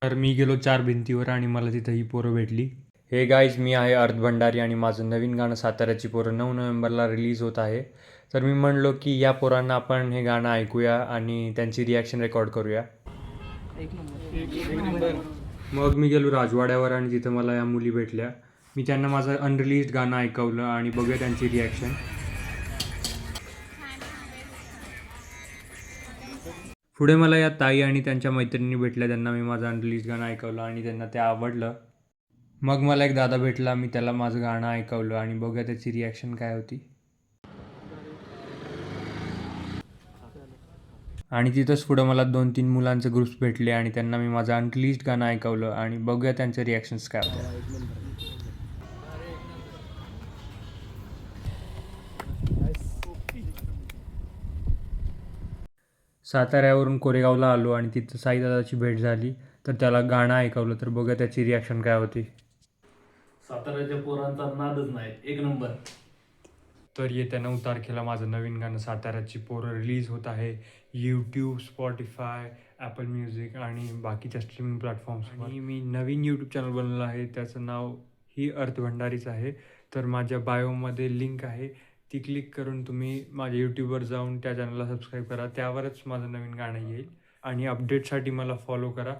तर मी गेलो चार भिंतीवर आणि मला तिथं ही पोरं भेटली. हे गाईज, मी आहे अर्थ भंडारी आणि माझं नवीन गाणं साताऱ्याची पोरं 9 नोव्हेंबरला रिलीज होत आहे. तर मी म्हणलो की या पोरांना आपण हे गाणं ऐकूया आणि त्यांची रिॲक्शन रेकॉर्ड करूया. मग मी गेलो राजवाड्यावर आणि तिथं मला या मुली भेटल्या. मी त्यांना माझं अनरिलीज्ड गाणं ऐकवलं आणि बघूया त्यांची रिॲक्शन. पुढे मला या ताई आणि त्यांच्या मैत्रिणी भेटल्या. त्यांना मी माझं अनरिलीज्ड गाणं ऐकवलं आणि त्यांना ते आवडलं. मग मला एक दादा भेटला. मी त्याला माझं गाणं ऐकवलं आणि बघूया त्याची रिॲक्शन काय होती. आणि तिथंच पुढं मला 2-3 मुलांचे ग्रुप्स भेटले आणि त्यांना मी माझं अनरिलीज्ड गाणं ऐकवलं आणि बघूया त्यांचे रिॲक्शन्स काय होत्या. साताऱ्यावरून कोरेगावला आलो आणि तिथं साईदादाची भेट झाली. तर त्याला गाणं ऐकवलं. तर बघूया त्याची रिॲक्शन काय होती. साताऱ्याच्या पोरांचा नादच नाही, एक नंबर. तर येत्या 9 तारखेला माझं नवीन गाणं साताऱ्याची पोरं रिलीज होत आहे. यूट्यूब, स्पॉटिफाय, ॲपल म्युझिक आणि बाकीच्या स्ट्रीमिंग प्लॅटफॉर्म्सवर. आणि मी नवीन यूट्यूब चॅनल बनवलं आहे. त्याचं नाव ही अर्थ भंडारीच आहे. तर माझ्या बायोमध्ये लिंक आहे. ती क्लिक करून तुम्ही माझ्या यूट्यूबवर जाऊन त्या चॅनलला सबस्क्राईब करा. त्यावरच माझं नवीन गाणं येईल आणि अपडेटसाठी मला फॉलो करा.